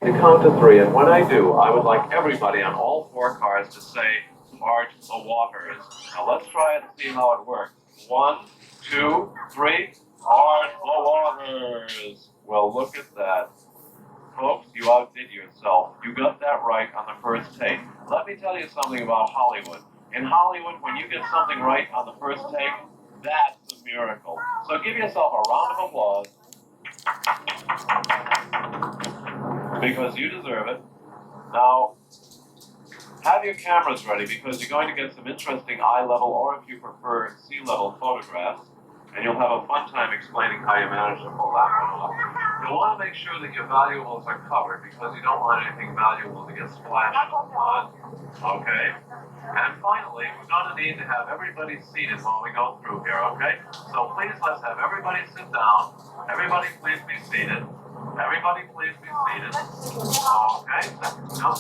To count to three, and when I do, I would like everybody on all four cars to say, "Heart the Waters." Now let's try it and see how it works. 1, 2, 3, Heart the Waters. Well, look at that. Folks, you outdid yourself. You got that right on the first take. Let me tell you something about Hollywood. In Hollywood, when you get something right on the first take, that's a miracle. So give yourself a round of applause because you deserve it. Now, have your cameras ready because you're going to get some interesting eye level, or if you prefer, sea level photographs, and you'll have a fun time explaining how you managed to pull that one off. You'll want to make sure that your valuables are covered because you don't want anything valuable to get splashed in mud. Okay? And finally, we're going to need to have everybody seated while we go through here, okay? So please, let's have everybody sit down. Everybody please be seated. Everybody please be seated. Okay? No?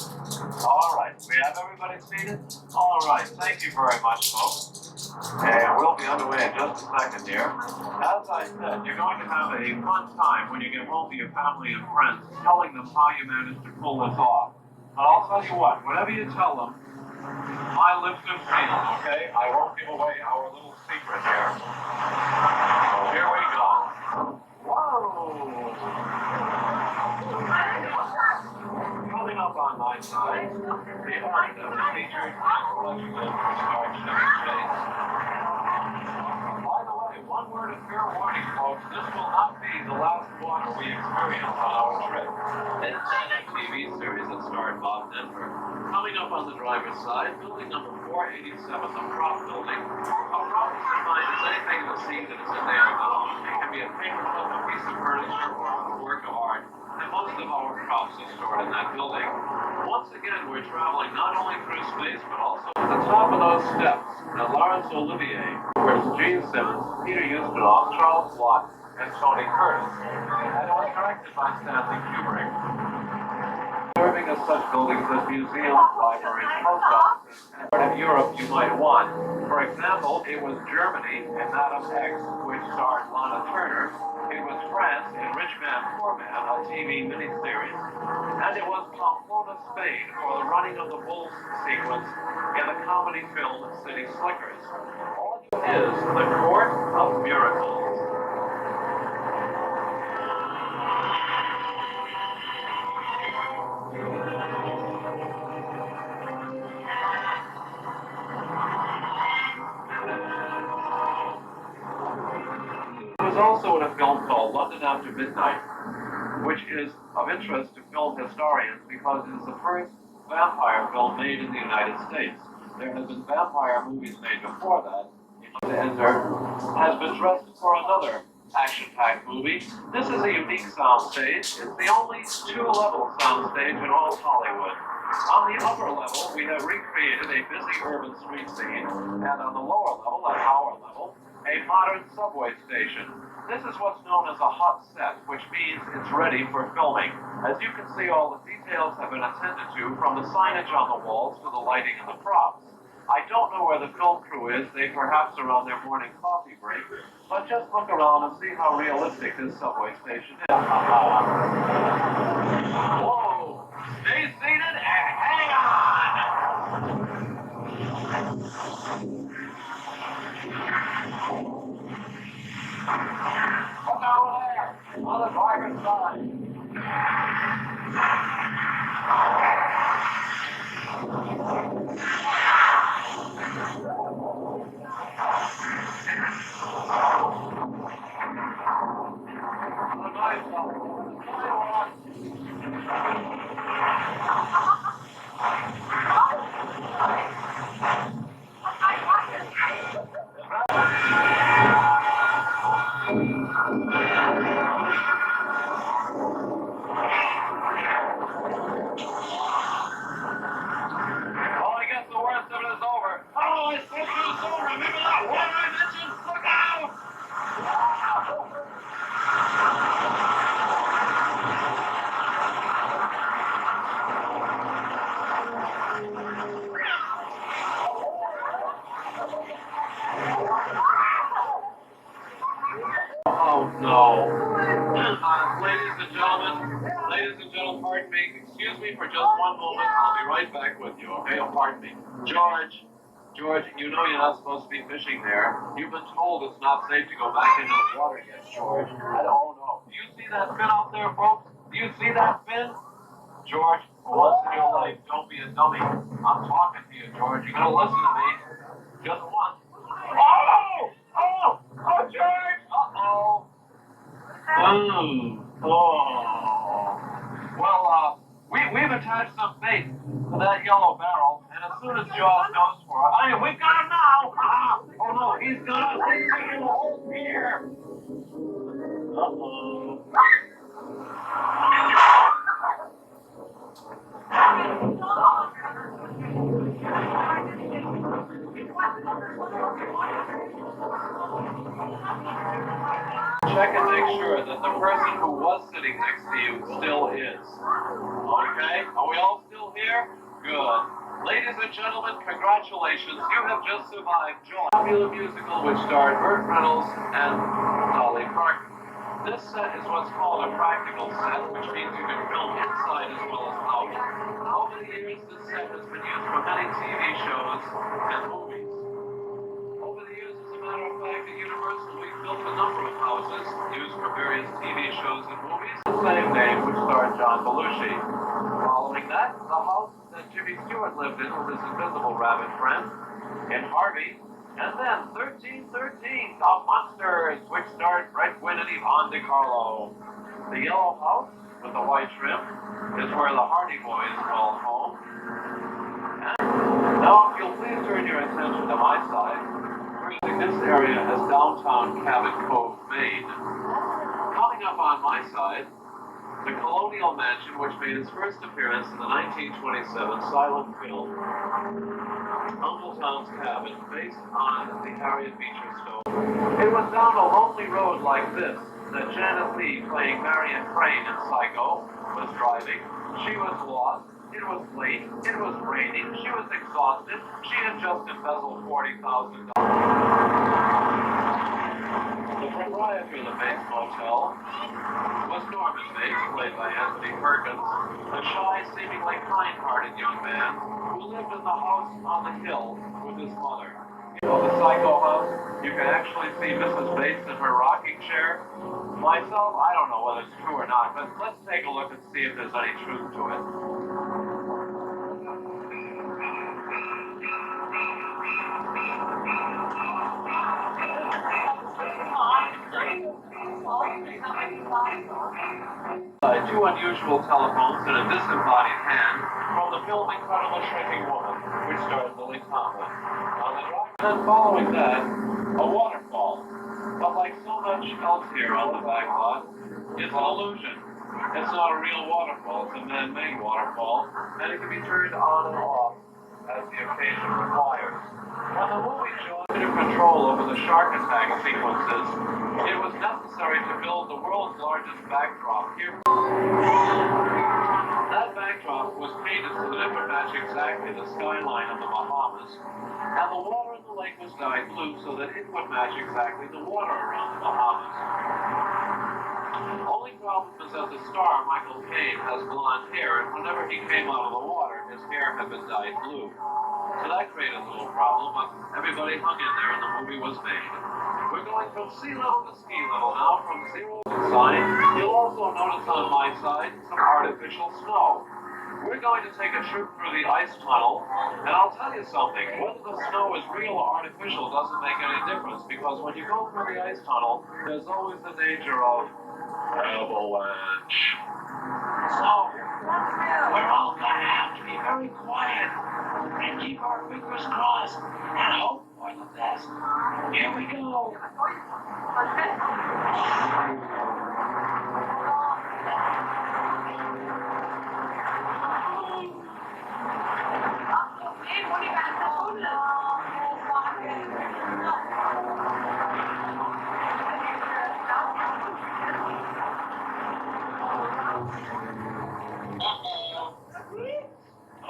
All right. We have everybody seated? All right. Thank you very much, folks. And we'll be underway in just a second here. As I said, you're going to have a fun time when you get home to your family and friends telling them how you managed to pull this off. But I'll tell you what, whatever you tell them, my lips are sealed, okay? I won't give away our little secret here. So here we go. Whoa! Coming up on my side, the art of the featured collection of starch and shades. By the way, one word of fair warning, folks, this will not be the last water we experience on our trip. It's a TV series that starred Bob Denver. Coming up on the driver's side, building number 487, the prop building. A prop is defined as anything in the scene that is in there now. It can be a paperclip, a piece of furniture, or a work of art. And most of our props are stored in that building. Once again, we're traveling not only through space, but also at the top of those steps at Laurence Olivier, where's Gene Simmons, Peter Ustinov, Charles Watt, and Tony Curtis. And it was directed by Stanley Kubrick. Serving as such buildings as museums, libraries, post offices, and part of Europe you might want. For example, it was Germany in Madame X, which starred Lana Turner. It was France in Rich Man, Poor Man, a TV miniseries. And it was Pamplona, Spain, for the running of the bulls sequence in the comedy film City Slickers. All you is the Court of Miracles. It was also in a film called London After Midnight, which is of interest to film historians because it is the first vampire film made in the United States. There have been vampire movies made before that. The Ender has been dressed for another action-packed movie. This is a unique soundstage. It's the only two-level soundstage in all Hollywood. On the upper level, we have recreated a busy urban street scene, and on the lower level, at our level, a modern subway station. This is what's known as a hot set, which means it's ready for filming. As you can see, all the details have been attended to, from the signage on the walls to the lighting and the props. I don't know where the film crew is. They perhaps are on their morning coffee break. But just look around and see how realistic this subway station is. Whoa! Stay seated and hang on! Look over there, on the driver's side. Look out! no. Ladies and gentlemen, pardon me. Excuse me for just one moment. I'll be right back with you, okay? Oh, pardon me. George, you know you're not supposed to be fishing there. You've been told it's not safe to go back into the water yet, George. I don't know. Do you see that fin out there, folks? Do you see that fin? George, for once in your life, don't be a dummy. I'm talking to you, George. You're gonna listen to me. Just once. Oh, George! Uh-oh. Well, we've attached some bait to that yellow barrel, and as soon as Jaws goes for it, we've got him now! Oh no, he's got us in the hole here! Uh-oh. Check and make sure that the person who was sitting next to you still is. Okay? Are we all still here? Good. Ladies and gentlemen, congratulations. You have just survived Jaws, a popular musical which starred Burt Reynolds and Dolly Parton. This set is what's called a practical set, which means you can film inside as well as out. Over the years, this set has been used for many TV shows and movies. Over the years, as a matter of fact, at Universal, we've built a number of houses used for various TV shows and movies. The same name, which starred John Belushi. Following that, the house that Jimmy Stewart lived in with his invisible rabbit friend, in Harvey. And then 1313, The Monsters, which starred Brett Gwynn and Yvonne DiCarlo. The yellow house with the white trim is where the Hardy Boys call home. And now, if you'll please turn your attention to my side, we're using this area as downtown Cabot Cove, Maine. Coming up on my side, the Colonial Mansion, which made its first appearance in the 1927 silent film Uncle Tom's Cabin, based on the Harriet Beecher Stowe. It was down a lonely road like this that Janet Leigh, playing Marion Crane in Psycho, was driving. She was lost. It was late. It was raining. She was exhausted. She had just embezzled $40,000. The proprietor of the Bates Motel was Norman Bates, played by Anthony Perkins, a shy, seemingly kind-hearted young man who lived in the house on the hill with his mother. You know, the Psycho house, you can actually see Mrs. Bates in her rocking chair. Myself, I don't know whether it's true or not, but let's take a look and see if there's any truth to it. Two unusual telephones and a disembodied hand from the film Incredible Shrinking Woman, which stars Lily Tomlin. On the drive, and then following that, a waterfall. But like so much else here on the back lot, it's an illusion. It's not a real waterfall, it's a man-made waterfall, and it can be turned on and off as the occasion requires. When the movie Jaws took control over the shark attack sequences, it was necessary to build the world's largest backdrop here. That backdrop was painted so that it would match exactly the skyline of the Bahamas, and the water in the lake was dyed blue so that it would match exactly the water around the Bahamas. Only problem is that the star, Michael Caine, has blonde hair, and whenever he came out of the water, his hair had been dyed blue. So that created a little problem, but everybody hung in there and the movie was made. We're going from sea level to ski level now, from zero to sign. You'll also notice on my side some artificial snow. We're going to take a trip through the ice tunnel, and I'll tell you something, whether the snow is real or artificial doesn't make any difference, because when you go through the ice tunnel, there's always the danger of avalanche. So, we're all going to have to be very quiet and keep our fingers crossed and hope for the best. Here we go.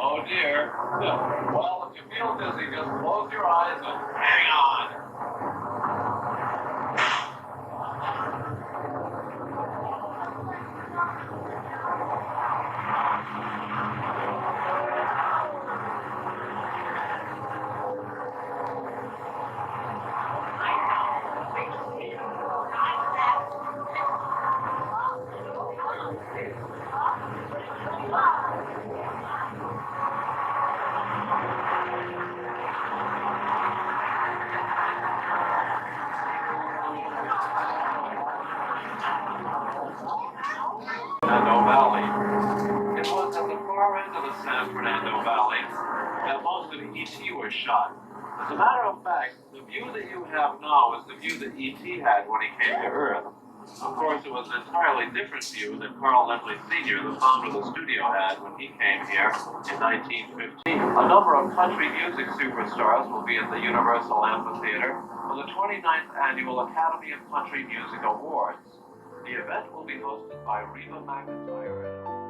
Oh dear. Well, if you feel dizzy, just close your eyes and hang on. Fernando Valley. It was at the far end of the San Fernando Valley that most of E.T. was shot. As a matter of fact, the view that you have now is the view that E.T. had when he came to Earth. Of course, it was an entirely different view that Carl Laemmle Sr., the founder of the studio, had when he came here in 1915. A number of country music superstars will be at the Universal Amphitheater for the 29th Annual Academy of Country Music Awards. The event will be hosted by Reba McEntire.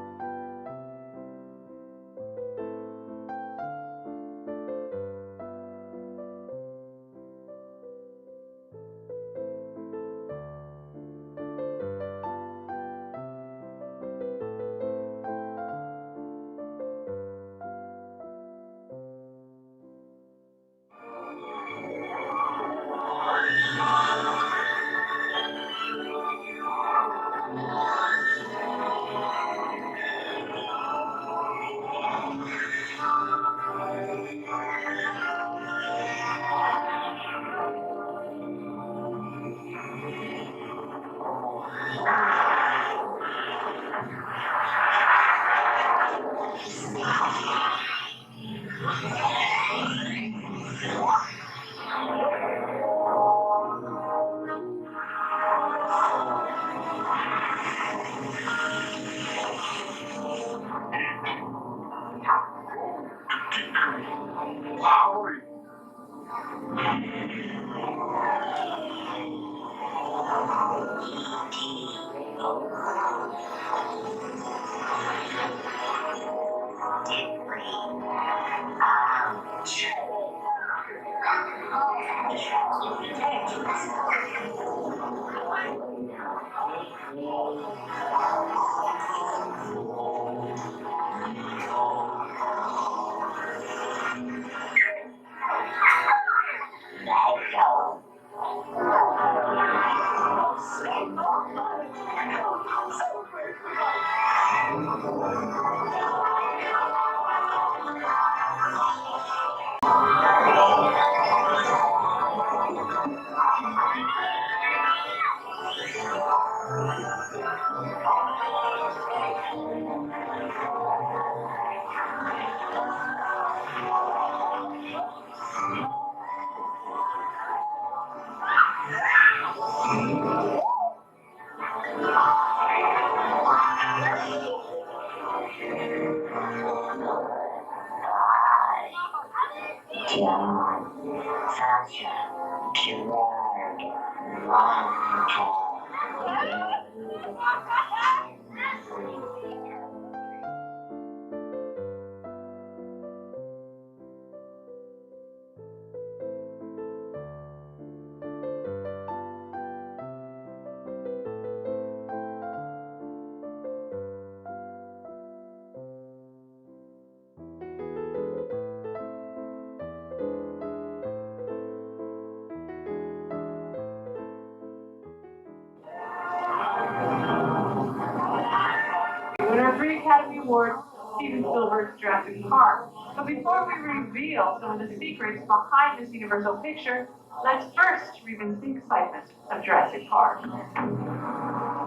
Winner of 3 Academy Awards, Steven Spielberg's Jurassic Park. But before we reveal some of the secrets behind this Universal picture, let's first revisit the excitement of Jurassic Park.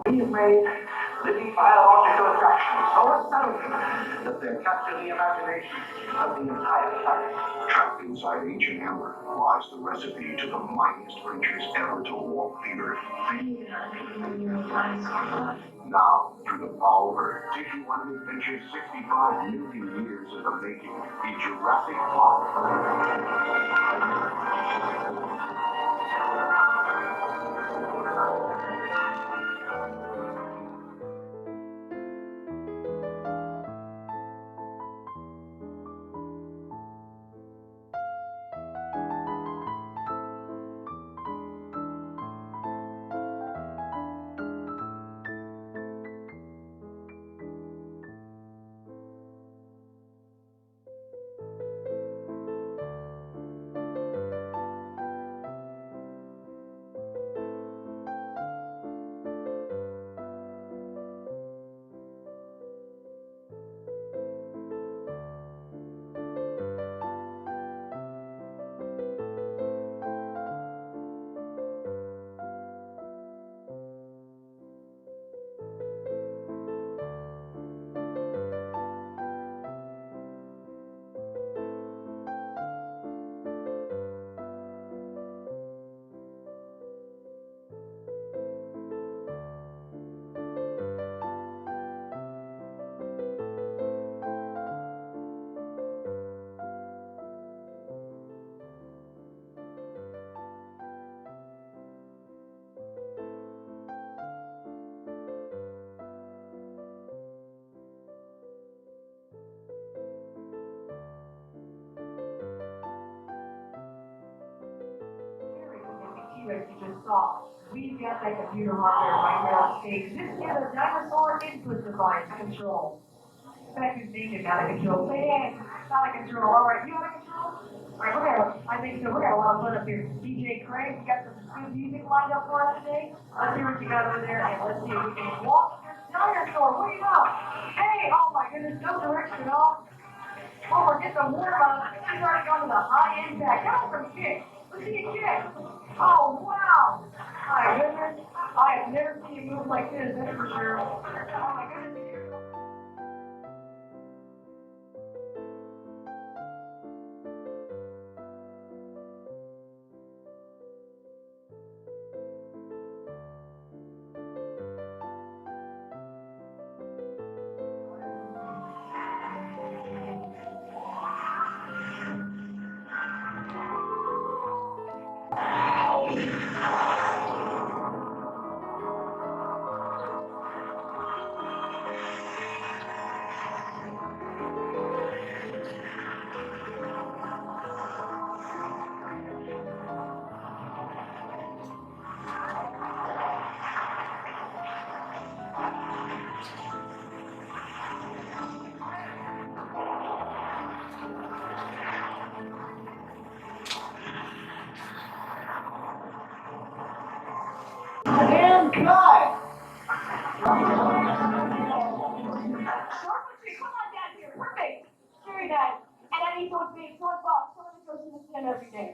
We have made living biological attractions so astounding that they capture the imagination of the entire planet. Trapped inside ancient amber lies the recipe to the mightiest creatures ever to walk the earth. Now, through the power of Earth, take you on an adventure 65 million years in the making in Jurassic Park. just saw. We've got that computer hardware right here on stage. This is a dinosaur input device control. Back is thinking out of control. Say, hey, it's out of control. All right, you out of control? All right, I think so. We're gonna have a lot of fun up here. DJ Craig, you got some good music lined up for us today? Let's hear what you got over there, and let's see if we can walk this dinosaur. What do you know? Hey, oh my goodness, no direction at all. Oh, we're getting the warm up. He's already gone to the high impact. How about some kick? Let's see a kick. Oh, wow. My goodness. I have never seen you move like this, that's for sure. Oh my goodness. And cut! Come on down here. Perfect. Very nice. And I need those big toy box. Someone that goes to the gym every day.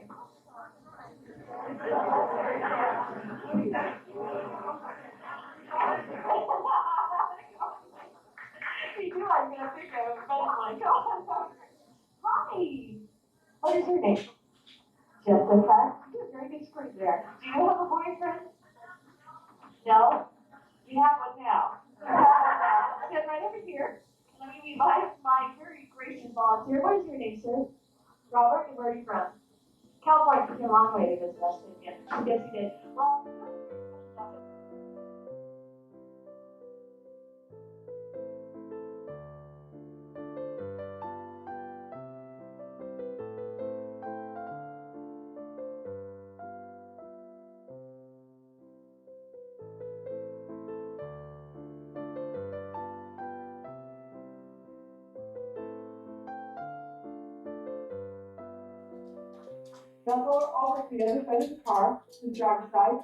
You do like that picture of a friend like, hi. What is your name? Jessica. You have a very good screen there. Do you have a boyfriend? No? You have one now. Sit right over here. Let me meet my very gracious volunteer. What is your name, sir? Robert, and where are you from? California took you a long way to visit us, didn't you? Yes, you did. Well, now go over to the other side of the car, the driver's side.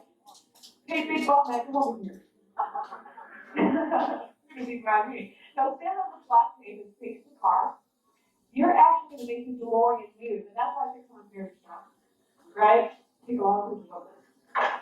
Hey, big ball man, come over here. You're gonna be around me. Now stand on the flat page and face the car. You're actually gonna make the DeLorean move, and that's why I think someone's very strong. Right? Take a lot of people over this.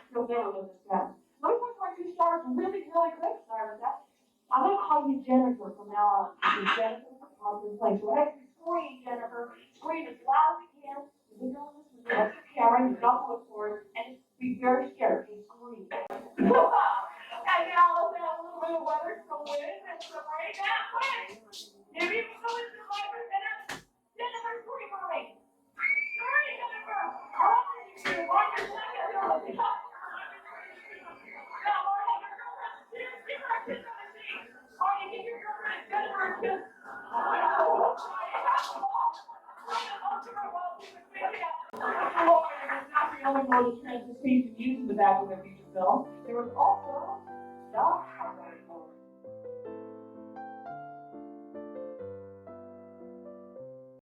You'll never live this down. Let me talk about two stars really quick. Sorry about that. I'm gonna call you Jennifer from now on. This is Jennifer from Positive Place. So I have to scream, Jennifer. Scream as loud as you can. You know this is the camera, you don't look for it, and be very scared. Just scream. And now let's have a little bit of weather, some wind, and some rain. That wind! If you can go into the library center, Jennifer, scream for me. Scream, Jennifer! I want you to watch your second. Now, Mark, have your girlfriend. Give her a kiss on the cheek. Marty, give your girlfriend Jennifer a kiss. Not the only mode of transportation used in the back of the feature film. There was also the